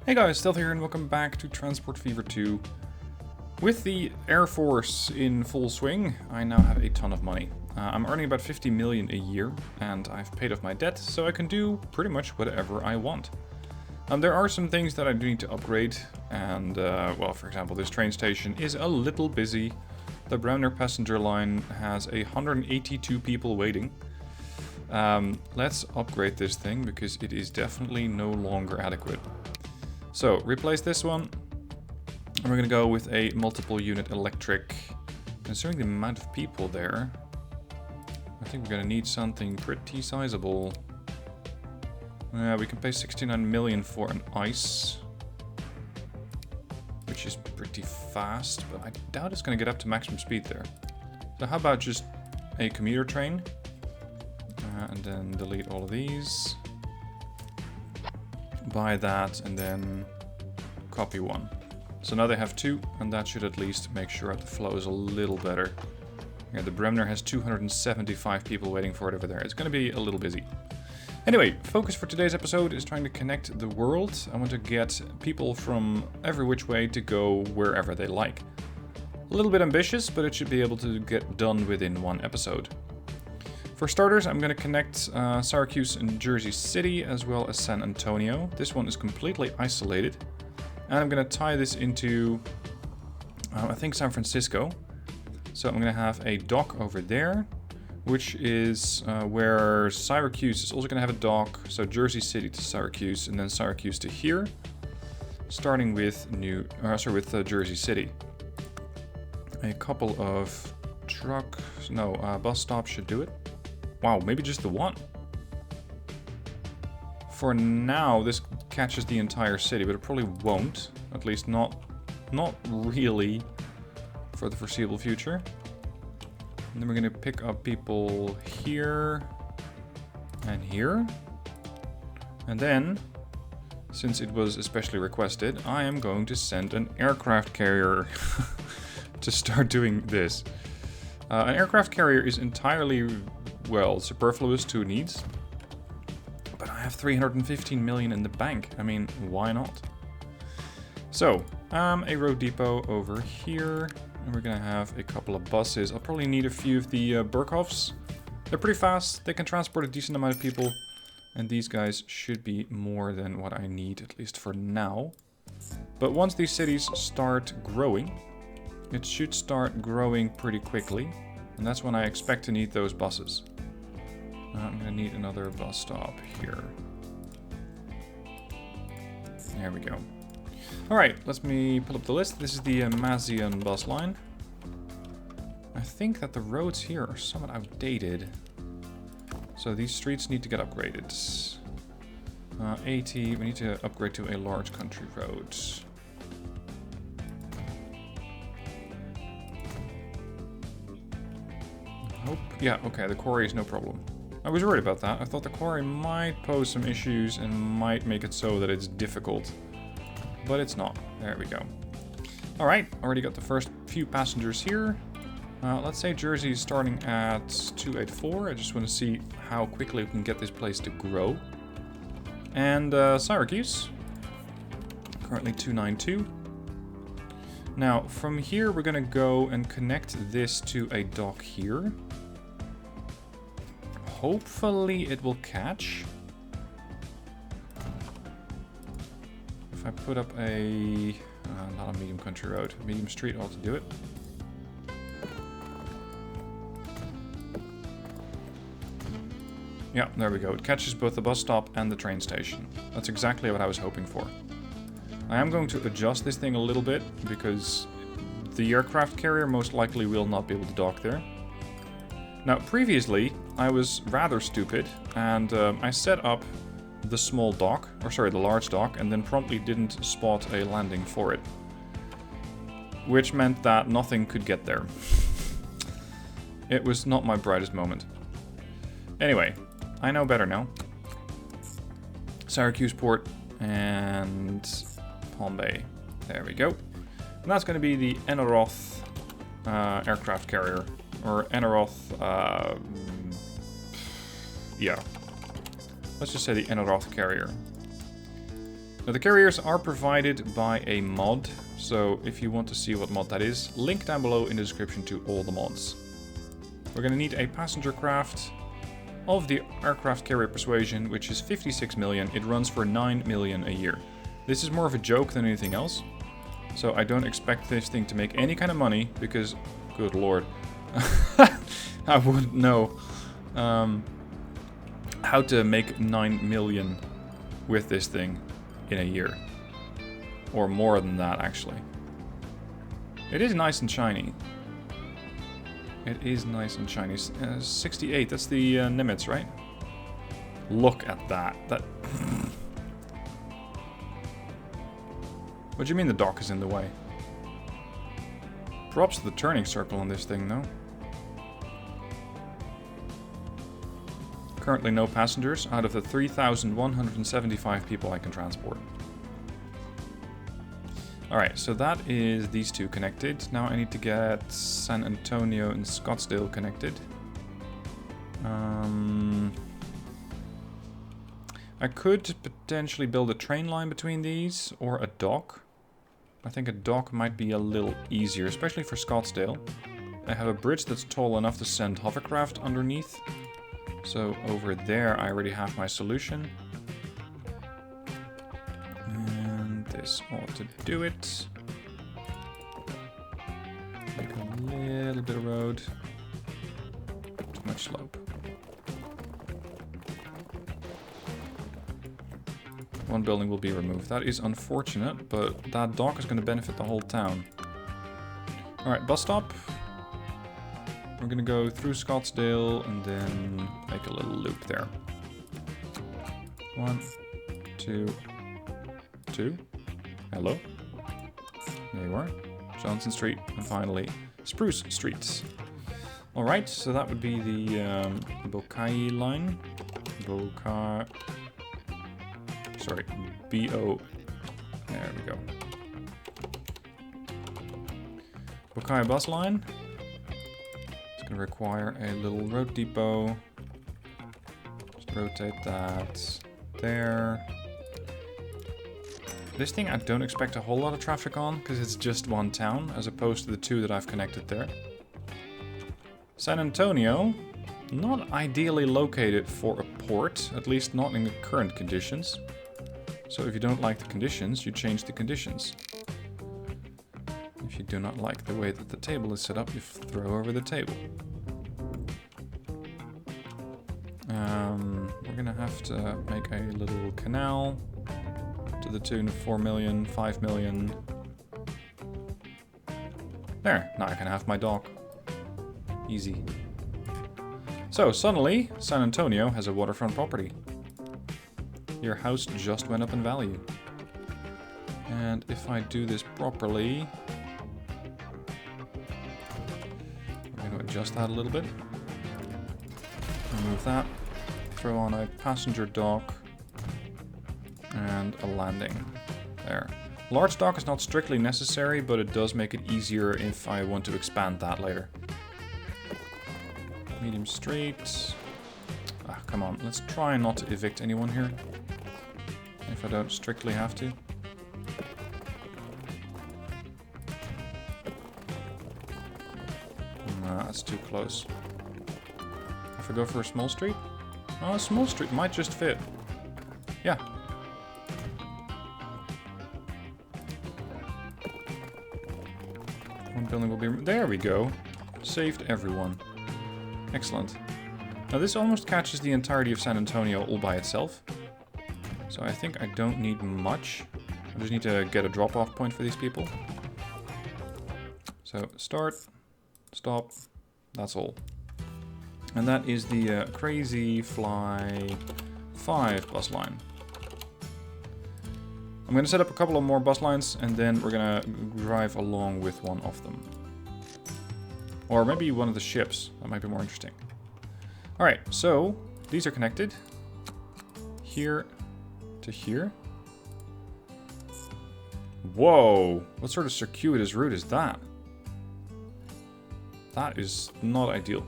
Hey guys, Stealth here and welcome back to Transport Fever 2. With the Air Force in full swing, I now have a ton of money. I'm earning about 50 million a year, and I've paid off my debt, so I can do pretty much whatever I want. There are some things that I do need to upgrade, and, well, for example, this train station is a little busy. The Bremner passenger line has 182 people waiting. Let's upgrade this thing, because it is definitely no longer adequate. So, replace this one, and we're gonna go with a multiple unit electric. Considering the amount of people there, I think we're gonna need something pretty sizable. We can pay 69 million for an ice, which is pretty fast, but I doubt it's gonna get up to maximum speed there. So how about just a commuter train, and then delete all of these. Buy that and then copy one. So now they have two, and that should at least make sure that the flow is a little better. Yeah, the Bremner has 275 people waiting for it over there. It's going to be a little busy. Anyway, focus for today's episode is trying to connect the world. I want to get people from every which way to go wherever they like. A little bit ambitious, but it should be able to get done within one episode. For starters, I'm going to connect Syracuse and Jersey City as well as San Antonio. This one is completely isolated. And I'm going to tie this into, I think, San Francisco. So I'm going to have a dock over there, which is where Syracuse is also going to have a dock. So Jersey City to Syracuse and then Syracuse to here. Starting with Jersey City. A couple of bus stops should do it. Wow, maybe just the one. For now, this catches the entire city, but it probably won't. At least not really for the foreseeable future. And then we're going to pick up people here and here. And then, since it was especially requested, I am going to send an aircraft carrier to start doing this. An aircraft carrier is entirely, well, superfluous to needs. But I have 315 million in the bank. I mean, why not? So, a road depot over here. And we're gonna have a couple of buses. I'll probably need a few of the Burkhoffs. They're pretty fast. They can transport a decent amount of people. And these guys should be more than what I need, at least for now. But once these cities start growing, it should start growing pretty quickly. And that's when I expect to need those buses. I'm gonna need another bus stop here. There we go. Alright, let me pull up the list. This is the Madison bus line. I think that the roads here are somewhat outdated. So these streets need to get upgraded. 80, we need to upgrade to a large country road. Yeah, okay, the quarry is no problem. I was worried about that. I thought the quarry might pose some issues and might make it so that it's difficult. But it's not. There we go. Alright, already got the first few passengers here. Let's say Jersey is starting at 284. I just want to see how quickly we can get this place to grow. And Syracuse, currently 292. Now, from here we're going to go and connect this to a dock here. Hopefully it will catch. If I put up a... not a medium country road. Medium street ought to do it. Yeah, there we go. It catches both the bus stop and the train station. That's exactly what I was hoping for. I am going to adjust this thing a little bit because the aircraft carrier most likely will not be able to dock there. Now, previously, I was rather stupid, and I set up the small dock, the large dock, and then promptly didn't spot a landing for it. Which meant that nothing could get there. It was not my brightest moment. Anyway, I know better now. Syracuse Port and Palm Bay. There we go. And that's going to be the Eneroth aircraft carrier. Or Eneroth, yeah. Let's just say the Eneroth carrier. Now the carriers are provided by a mod, so if you want to see what mod that is, link down below in the description to all the mods. We're going to need a passenger craft of the aircraft carrier Persuasion, which is 56 million. It runs for 9 million a year. This is more of a joke than anything else, so I don't expect this thing to make any kind of money, because, good lord, I wouldn't know how to make 9 million with this thing in a year. Or more than that, actually. It is nice and shiny. It is nice and shiny. 68, that's the Nimitz, right? Look at that. What do you mean the dock is in the way? Props to the turning circle on this thing, though. Currently no passengers out of the 3,175 people I can transport. Alright, so that is these two connected. Now I need to get San Antonio and Scottsdale connected. I could potentially build a train line between these, or a dock. I think a dock might be a little easier, especially for Scottsdale. I have a bridge that's tall enough to send hovercraft underneath. So over there I already have my solution. And this ought to do it. Make a little bit of road. Too much slope. One building will be removed. That is unfortunate, but that dock is going to benefit the whole town. Alright, bus stop. We're going to go through Scottsdale and then make a little loop there. 1, 2, 2. Hello. There you are. Johnson Street, and finally Spruce Street. Alright, so that would be the Bokai line. Bokai... Sorry, B-O... There we go. Bokai bus line. It's going to require a little road depot. Just rotate that there. This thing I don't expect a whole lot of traffic on, because it's just one town, as opposed to the two that I've connected there. San Antonio, not ideally located for a port, at least not in the current conditions. So if you don't like the conditions, you change the conditions. If you do not like the way that the table is set up, you throw over the table. We're gonna have to make a little canal to the tune of 4 million, 5 million. There, now I can have my dock. Easy. So suddenly, San Antonio has a waterfront property. Your house just went up in value. And if I do this properly, we're going to adjust that a little bit. Remove that. Throw on a passenger dock and a landing. There. Large dock is not strictly necessary, but it does make it easier if I want to expand that later. Medium street. Ah, come on. Let's try not to evict anyone here. If I don't strictly have to. Nah, that's too close. If I go for a small street? Oh, a small street might just fit. Yeah. One building will be... There we go. Saved everyone. Excellent. Now this almost catches the entirety of San Antonio all by itself. So I think I don't need much. I just need to get a drop-off point for these people. So start, stop, that's all. And that is the Crazy Fly 5 bus line. I'm going to set up a couple of more bus lines and then we're going to drive along with one of them. Or maybe one of the ships, that might be more interesting. Alright, so these are connected. Here to here. Whoa! What sort of circuitous route is that? That is not ideal.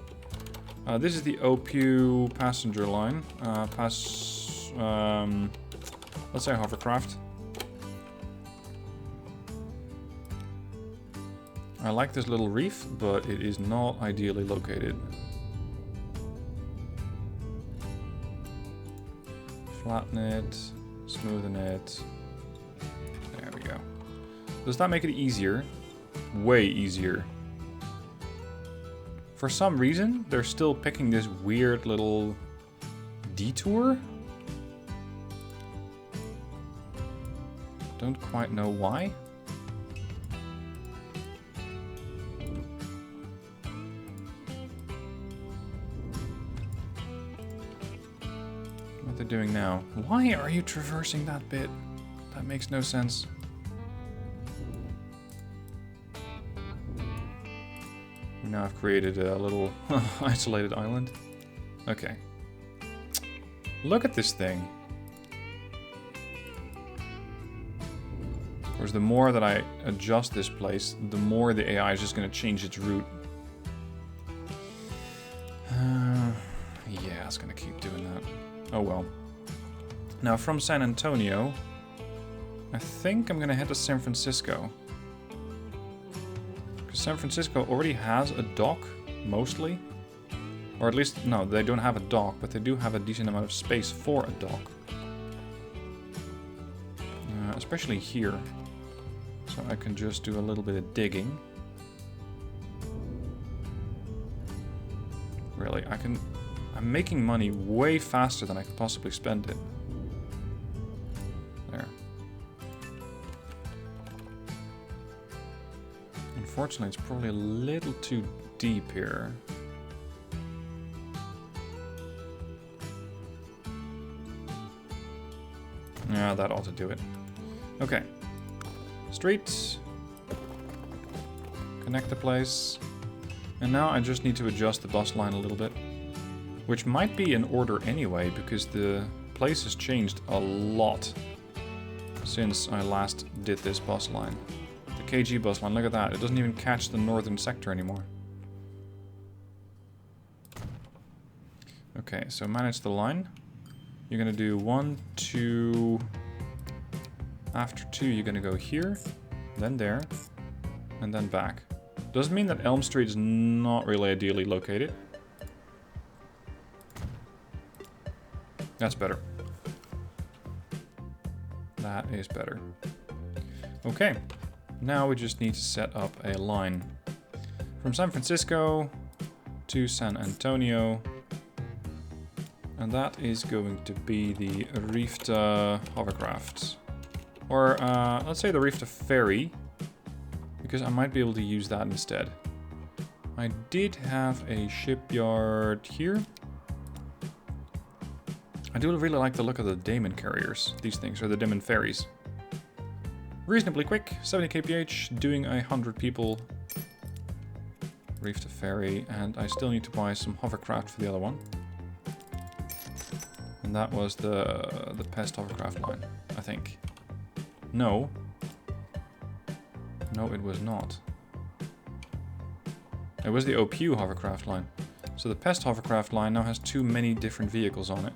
This is the OPU passenger line. Let's say hovercraft. I like this little reef, but it is not ideally located. Flatten it, smoothen it. There we go. Does that make it easier? Way easier. For some reason, they're still picking this weird little detour. Don't quite know why. What they're doing now. Why are you traversing that bit? That makes no sense. Now I've created a little isolated island. Okay. Look at this thing. Of course, the more that I adjust this place, the more the AI is just going to change its route. Yeah, it's going to keep doing that. Oh well. Now from San Antonio, I think I'm going to head to San Francisco. Because San Francisco already has a dock, mostly. Or at least, no, they don't have a dock, but they do have a decent amount of space for a dock. Especially here. So I can just do a little bit of digging. Really, I'm making money way faster than I could possibly spend it. There. Unfortunately, it's probably a little too deep here. Yeah, that ought to do it. Okay. Streets. Connect the place. And now I just need to adjust the bus line a little bit. Which might be in order anyway, because the place has changed a lot since I last did this bus line. The KG bus line, look at that. It doesn't even catch the northern sector anymore. Okay, so manage the line. You're gonna do 1, 2... After 2, you're gonna go here, then there, and then back. Doesn't mean that Elm Street is not really ideally located. That's better. That is better. Okay, now we just need to set up a line from San Francisco to San Antonio. And that is going to be the Rifta hovercraft. Or, let's say the Rifta ferry, because I might be able to use that instead. I did have a shipyard here. I do really like the look of the Daemon carriers, these things, or the Daemon ferries. Reasonably quick, 70 kph, doing 100 people. Rifta ferry, and I still need to buy some hovercraft for the other one. And that was the Pest hovercraft line, I think. No. No, it was not. It was the OPU hovercraft line. So the Pest hovercraft line now has too many different vehicles on it.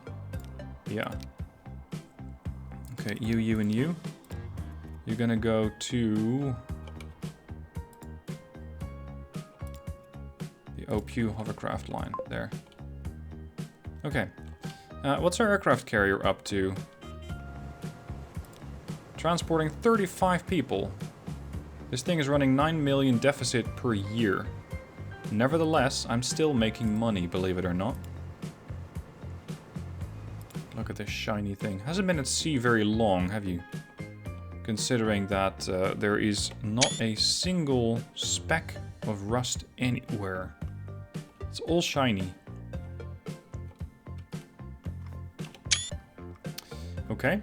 Yeah. Okay, you, and you. You're gonna go to the OPU hovercraft line there. Okay. What's our aircraft carrier up to? Transporting 35 people. This thing is running 9 million deficit per year. Nevertheless, I'm still making money, believe it or not. Look at this shiny thing. Hasn't been at sea very long, have you? Considering that there is not a single speck of rust anywhere. It's all shiny. Okay.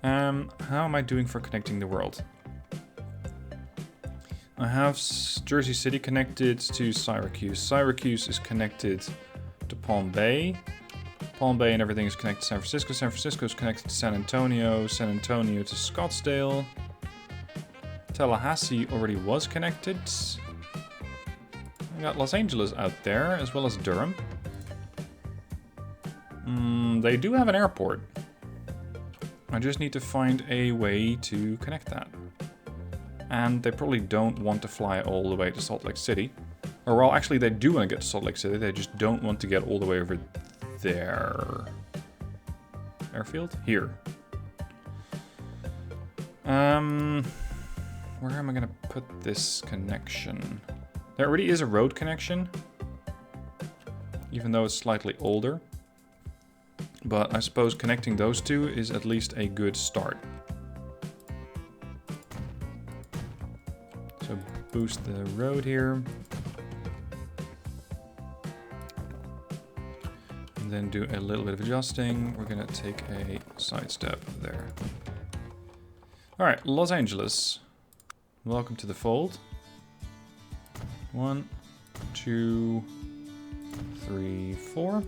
How am I doing for connecting the world? I have Jersey City connected to Syracuse. Syracuse is connected to Palm Bay. Palm Bay and everything is connected to San Francisco. San Francisco is connected to San Antonio. San Antonio to Scottsdale. Tallahassee already was connected. I got Los Angeles out there, as well as Durham. They do have an airport. I just need to find a way to connect that. And they probably don't want to fly all the way to Salt Lake City. Or, well, actually, they do want to get to Salt Lake City. They just don't want to get all the way over there. Airfield? Here. Where am I going to put this connection? There already is a road connection. Even though it's slightly older. But I suppose connecting those two is at least a good start. So boost the road here. And then do a little bit of adjusting. We're gonna take a sidestep there. Alright, Los Angeles. Welcome to the fold. 1, 2, 3, 4.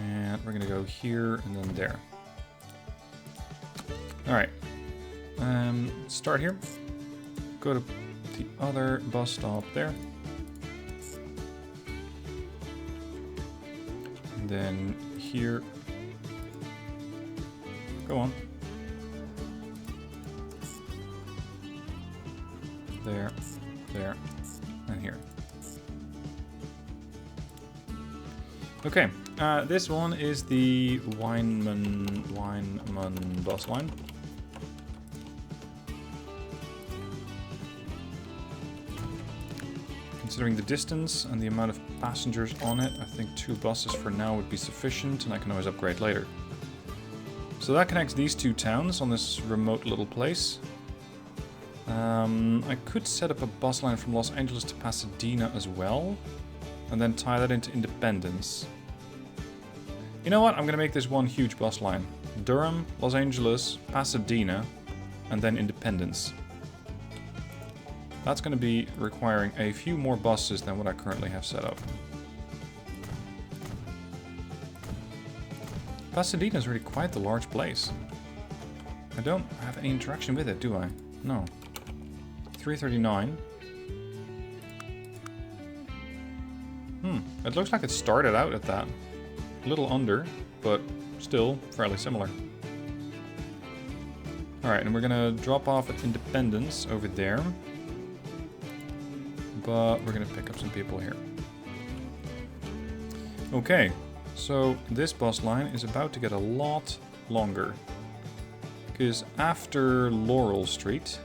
And we're gonna go here and then there. Alright. Start here. Go to the other bus stop there. And then here. Go on. There, there, and here. Okay, this one is the Weinman bus line. Considering the distance and the amount of passengers on it, I think 2 buses for now would be sufficient, and I can always upgrade later. So that connects these 2 towns on this remote little place. I could set up a bus line from Los Angeles to Pasadena as well, and then tie that into Independence. You know what? I'm gonna make this one huge bus line. Durham, Los Angeles, Pasadena, and then Independence. That's gonna be requiring a few more buses than what I currently have set up. Pasadena is really quite a large place. I don't have any interaction with it, do I? No. 339. It looks like it started out at that. A little under, but still fairly similar. Alright, and we're gonna drop off at Independence over there. But we're gonna pick up some people here. Okay, so this bus line is about to get a lot longer. Because after Laurel Street,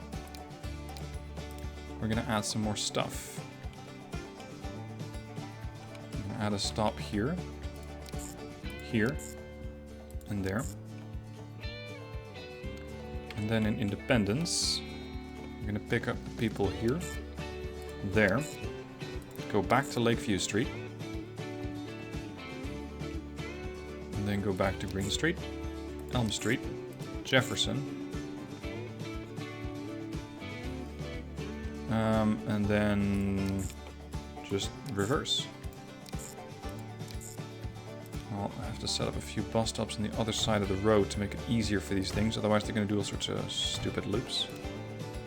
we're gonna add some more stuff. I'm gonna add a stop here, here, and there. And then in Independence, we're gonna pick up people here, there, go back to Lakeview Street, and then go back to Green Street, Elm Street, Jefferson, and then just reverse. I'll have to set up a few bus stops on the other side of the road to make it easier for these things, otherwise they're going to do all sorts of stupid loops.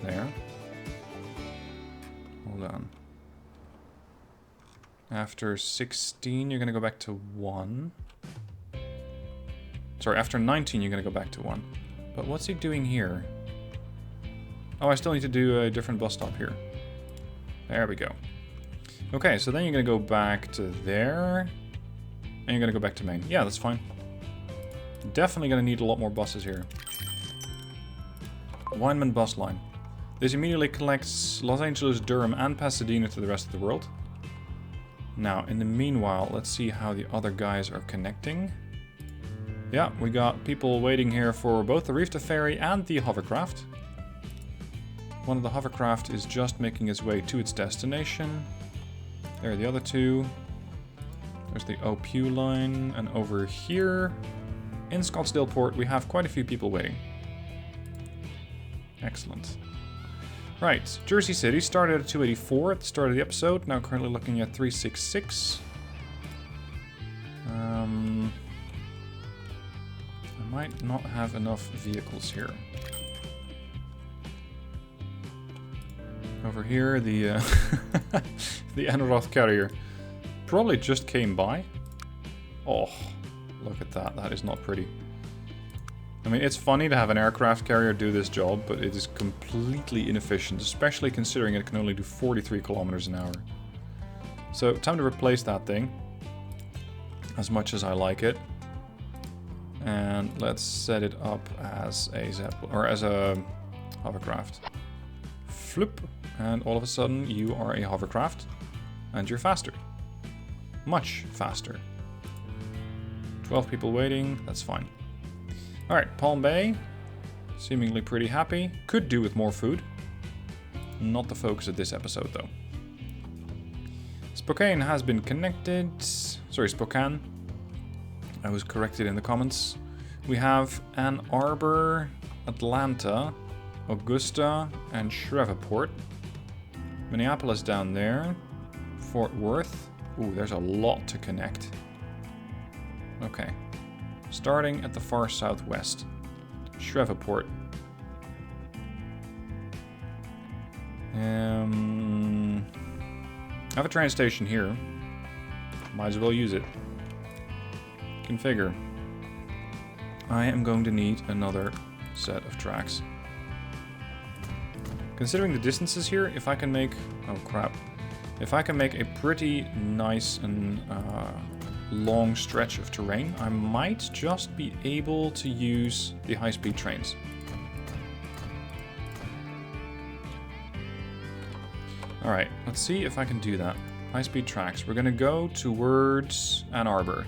There. Hold on. After 16, you're going to go back to 1. Sorry, after 19, you're going to go back to 1. But what's he doing here? Oh, I still need to do a different bus stop here. There we go. Okay, so then you're going to go back to there. And you're going to go back to Maine. Yeah, that's fine. Definitely going to need a lot more buses here. Weinman bus line. This immediately connects Los Angeles, Durham, and Pasadena to the rest of the world. Now, in the meanwhile, let's see how the other guys are connecting. Yeah, we got people waiting here for both the Reef to Ferry and the hovercraft. One of the hovercraft is just making its way to its destination. There are the other 2. There's the OPU line, and over here in Scottsdale Port we have quite a few people waiting. Excellent. Right, Jersey City started at 284 at the start of the episode, now currently looking at 366. I might not have enough vehicles here. Over here, the the Enroth carrier probably just came by. Oh, look at that. That is not pretty. I mean, it's funny to have an aircraft carrier do this job, but it is completely inefficient, especially considering it can only do 43 kilometers an hour. So, time to replace that thing. As much as I like it. And let's set it up as a Zeppelin, or as a hovercraft. Floop. And all of a sudden, you are a hovercraft. And you're faster. Much faster. 12 people waiting, that's fine. Alright, Palm Bay. Seemingly pretty happy. Could do with more food. Not the focus of this episode, though. Spokane has been connected. Sorry, Spokane. I was corrected in the comments. We have Ann Arbor, Atlanta, Augusta, and Shreveport. Minneapolis down there. Fort Worth. Ooh, there's a lot to connect. Okay. Starting at the far southwest. Shreveport. I have a train station here. Might as well use it. Configure. I am going to need another set of tracks. Considering the distances here, if I can make... Oh crap. If I can make a pretty nice and long stretch of terrain, I might just be able to use the high-speed trains. Alright, let's see if I can do that. High-speed tracks. We're gonna go towards Ann Arbor.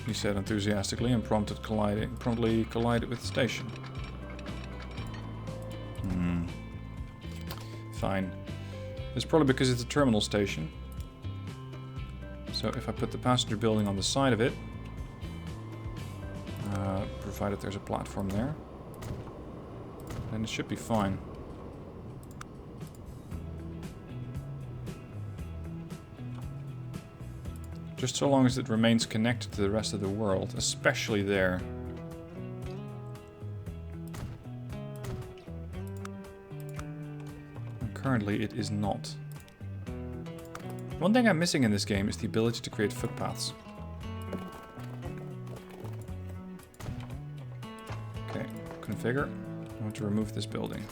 He said enthusiastically and promptly collided with the station. Fine. It's probably because it's a terminal station. So if I put the passenger building on the side of it, provided there's a platform there, then it should be fine. Just so long as it remains connected to the rest of the world, especially there. And currently it is not. One thing I'm missing in this game is the ability to create footpaths. Okay, configure. I want to remove this building.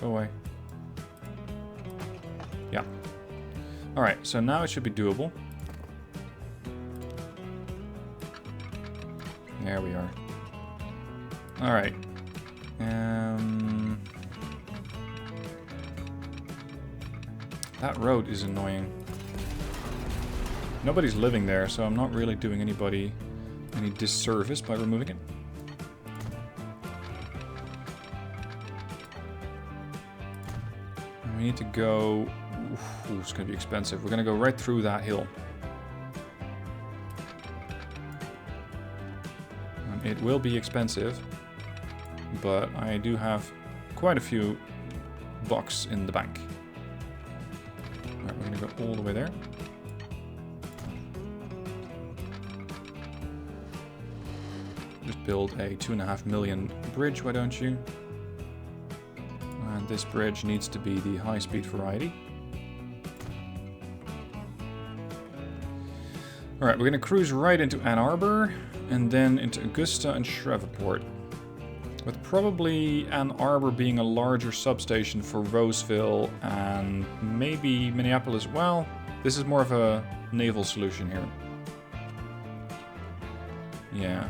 Go away. Yeah. Alright, so now it should be doable. There we are. Alright. That road is annoying. Nobody's living there, so I'm not really doing anybody any disservice by removing it. We need to go... Ooh, it's going to be expensive. We're going to go right through that hill. It will be expensive, but I do have quite a few bucks in the bank. Alright, we're going to go all the way there. Just build a 2.5 million bridge, why don't you? And this bridge needs to be the high-speed variety. Alright, we're going to cruise right into Ann Arbor, and then into Augusta and Shreveport. With probably Ann Arbor being a larger substation for Roseville and maybe Minneapolis. Well, this is more of a naval solution here. Yeah.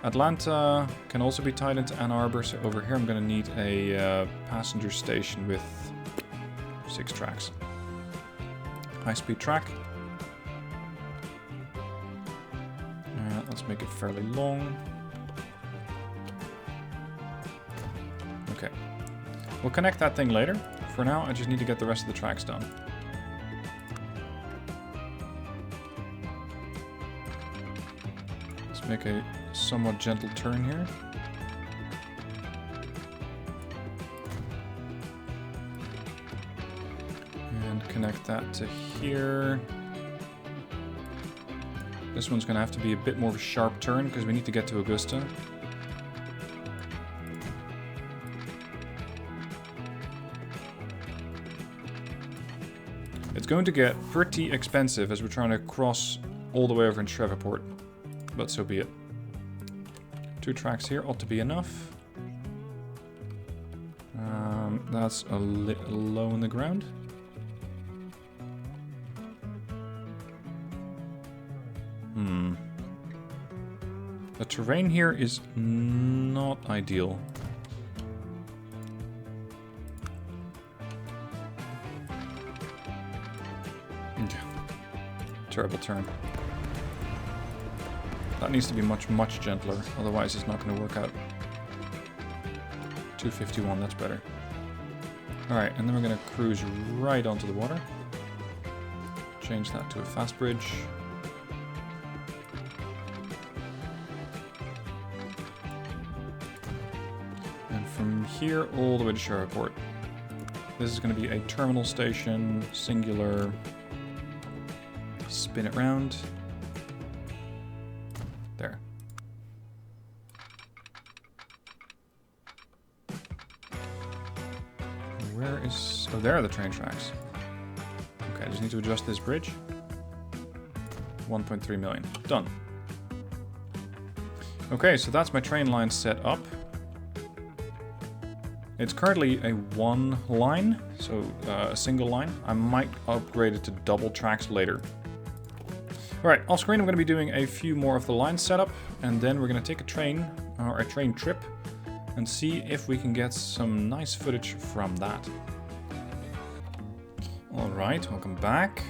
Atlanta can also be tied into Ann Arbor, so over here I'm going to need a passenger station with 6 tracks. High-speed track. Let's make it fairly long. Okay. We'll connect that thing later. For now, I just need to get the rest of the tracks done. Let's make a somewhat gentle turn here. And connect that to here. This one's going to have to be a bit more of a sharp turn because we need to get to Augusta. It's going to get pretty expensive as we're trying to cross all the way over in Shreveport. But so be it. 2 tracks here ought to be enough. That's a little low in the ground. The terrain here is not ideal. Terrible turn. That needs to be much, much gentler, otherwise it's not going to work out. 251, that's better. Alright, and then we're going to cruise right onto the water. Change that to a fast bridge. And from here all the way to Shreveport. This is going to be a terminal station, singular. Spin it round. There. Where is... Oh, there are the train tracks. Okay, I just need to adjust this bridge. 1.3 million. Done. Okay, so that's my train line set up. It's currently a 1 line, so a single line. I might upgrade it to double tracks later. Alright, off screen I'm going to be doing a few more of the line setup, and then we're going to take a train, or a train trip, and see if we can get some nice footage from that. Alright, welcome back.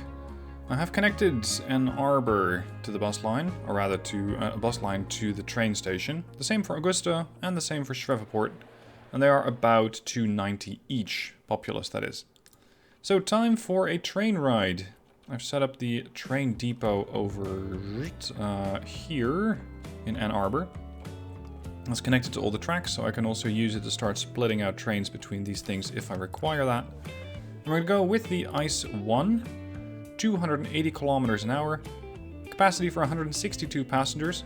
I have connected Ann Arbor to the bus line, or rather to a bus line to the train station. The same for Augusta, and the same for Shreveport, and they are about 290 each, populous that is. So time for a train ride. I've set up the train depot over here in Ann Arbor. It's connected to all the tracks, so I can also use it to start splitting out trains between these things if I require that. And we're going to go with the ICE 1, 280 kilometers an hour, capacity for 162 passengers.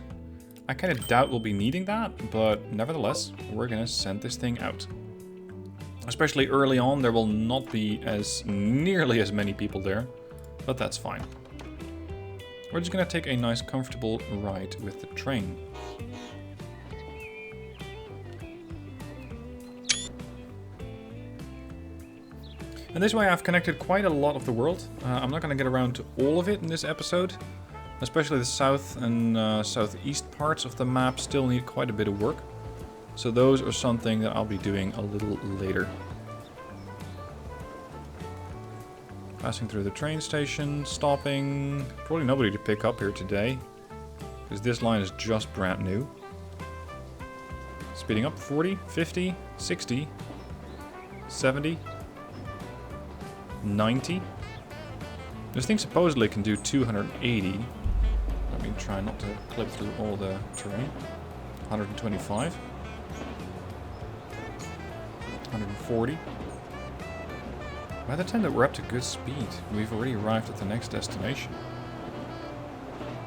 I kind of doubt we'll be needing that, but nevertheless, we're going to send this thing out. Especially early on, there will not be nearly as many people there. But that's fine. We're just going to take a nice comfortable ride with the train. And this way I've connected quite a lot of the world. I'm not going to get around to all of it in this episode. Especially the south and southeast parts of the map still need quite a bit of work. So those are something that I'll be doing a little later. Passing through the train station, stopping. Probably nobody to pick up here today, because this line is just brand new. Speeding up 40, 50, 60, 70, 90. This thing supposedly can do 280. Let me try not to clip through all the terrain. 125. 140. By the time that we're up to good speed, we've already arrived at the next destination.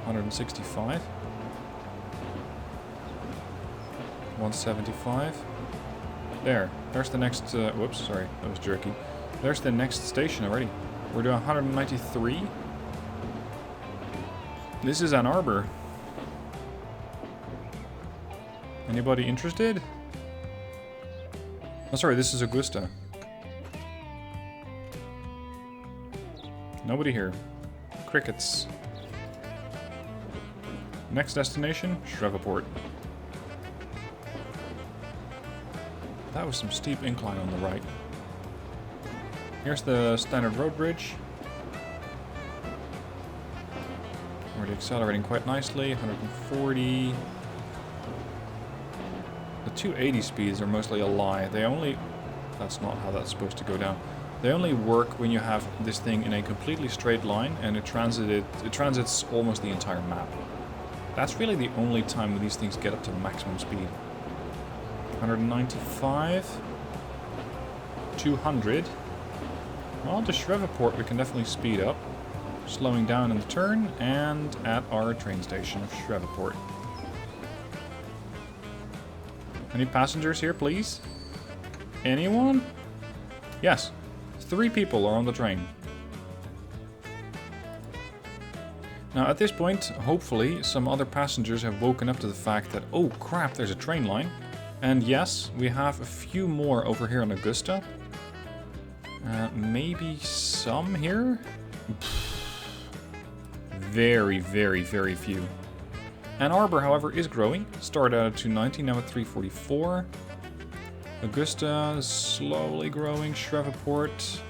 165. 175. There's the next, whoops, sorry, that was jerky. There's the next station already. We're doing 193. This is Ann Arbor. Anybody interested? Oh, sorry, this is Augusta. Nobody here. Crickets. Next destination, Shreveport. That was some steep incline on the right. Here's the standard road bridge. Already accelerating quite nicely, 140. The 280 speeds are mostly a lie. They only... That's not how that's supposed to go down. They only work when you have this thing in a completely straight line and it transits almost the entire map. That's really the only time when these things get up to maximum speed. 195. 200. Well, to Shreveport we can definitely speed up. Slowing down in the turn and at our train station of Shreveport. Any passengers here, please? Anyone? Yes. 3 people are on the train. Now at this point, hopefully, some other passengers have woken up to the fact that, oh crap, there's a train line. And yes, we have a few more over here in Augusta. Maybe some here? Very, very, very few. Ann Arbor, however, is growing. Started out at 290, now at 344. Augusta is slowly growing. Shreveport,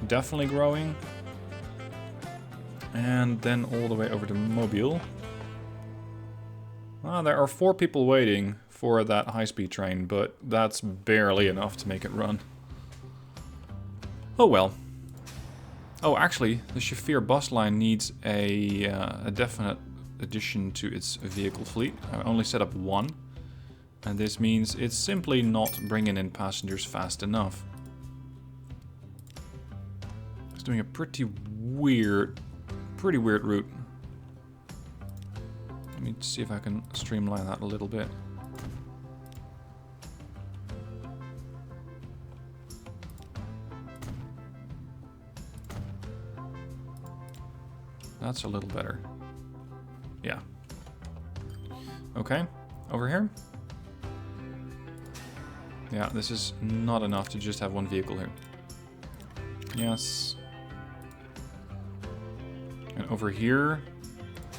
definitely growing. And then all the way over to Mobile. There are 4 people waiting for that high-speed train, but that's barely enough to make it run. Oh well. Oh, actually, the Shafir bus line needs a definite addition to its vehicle fleet. I only set up 1, and this means it's simply not bringing in passengers fast enough. It's doing a pretty weird route. Let me see if I can streamline that a little bit. That's a little better. Yeah. Okay, over here. Yeah, this is not enough to just have 1 vehicle here. Yes. And over here,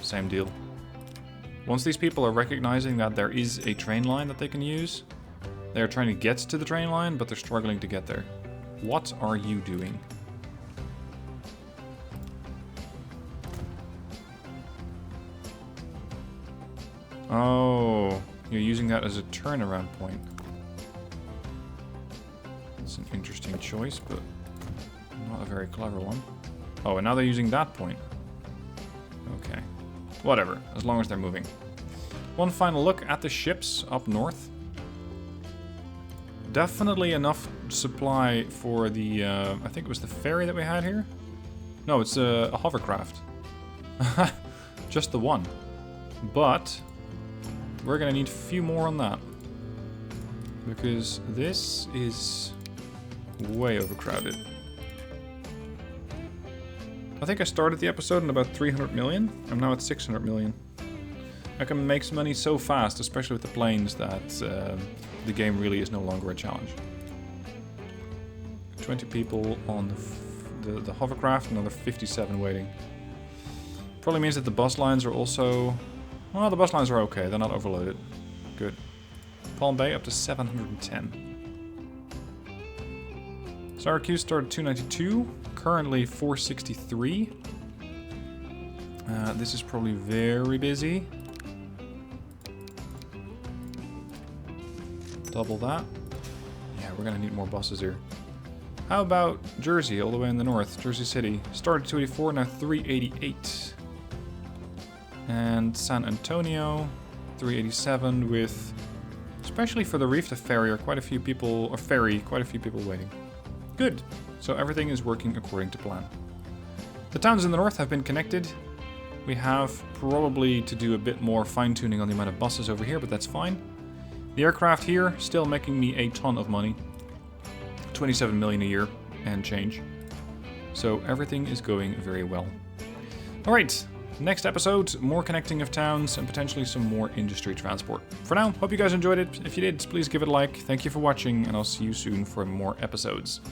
same deal. Once these people are recognizing that there is a train line that they can use, they're trying to get to the train line, but they're struggling to get there. What are you doing? Oh, you're using that as a turnaround point. That's an interesting choice, but not a very clever one. Oh, and now they're using that point. Okay. Whatever, as long as they're moving. One final look at the ships up north. Definitely enough supply for the, I think it was the ferry that we had here? No, it's a hovercraft. Just the one. But we're gonna need a few more on that. Because this is way overcrowded. I think I started the episode in about 300 million. I'm now at 600 million. I can make some money so fast, especially with the planes, that the game really is no longer a challenge. 20 people on the hovercraft, another 57 waiting. Probably means that the bus lines are also... Well, the bus lines are okay, they're not overloaded. Good. Palm Bay up to 710. Syracuse started 292, currently 463. This is probably very busy. Double that. Yeah, we're gonna need more buses here. How about Jersey, all the way in the north? Jersey City. Started 284, now 388. And San Antonio, 387 with, especially for the reef to ferry, are quite a few people, or ferry, quite a few people waiting. Good. So everything is working according to plan. The towns in the north have been connected. We have probably to do a bit more fine-tuning on the amount of buses over here, but that's fine. The aircraft here, still making me a ton of money. 27 million a year and change. So everything is going very well. Alright, next episode, more connecting of towns and potentially some more industry transport. For now, hope you guys enjoyed it. If you did, please give it a like. Thank you for watching, and I'll see you soon for more episodes.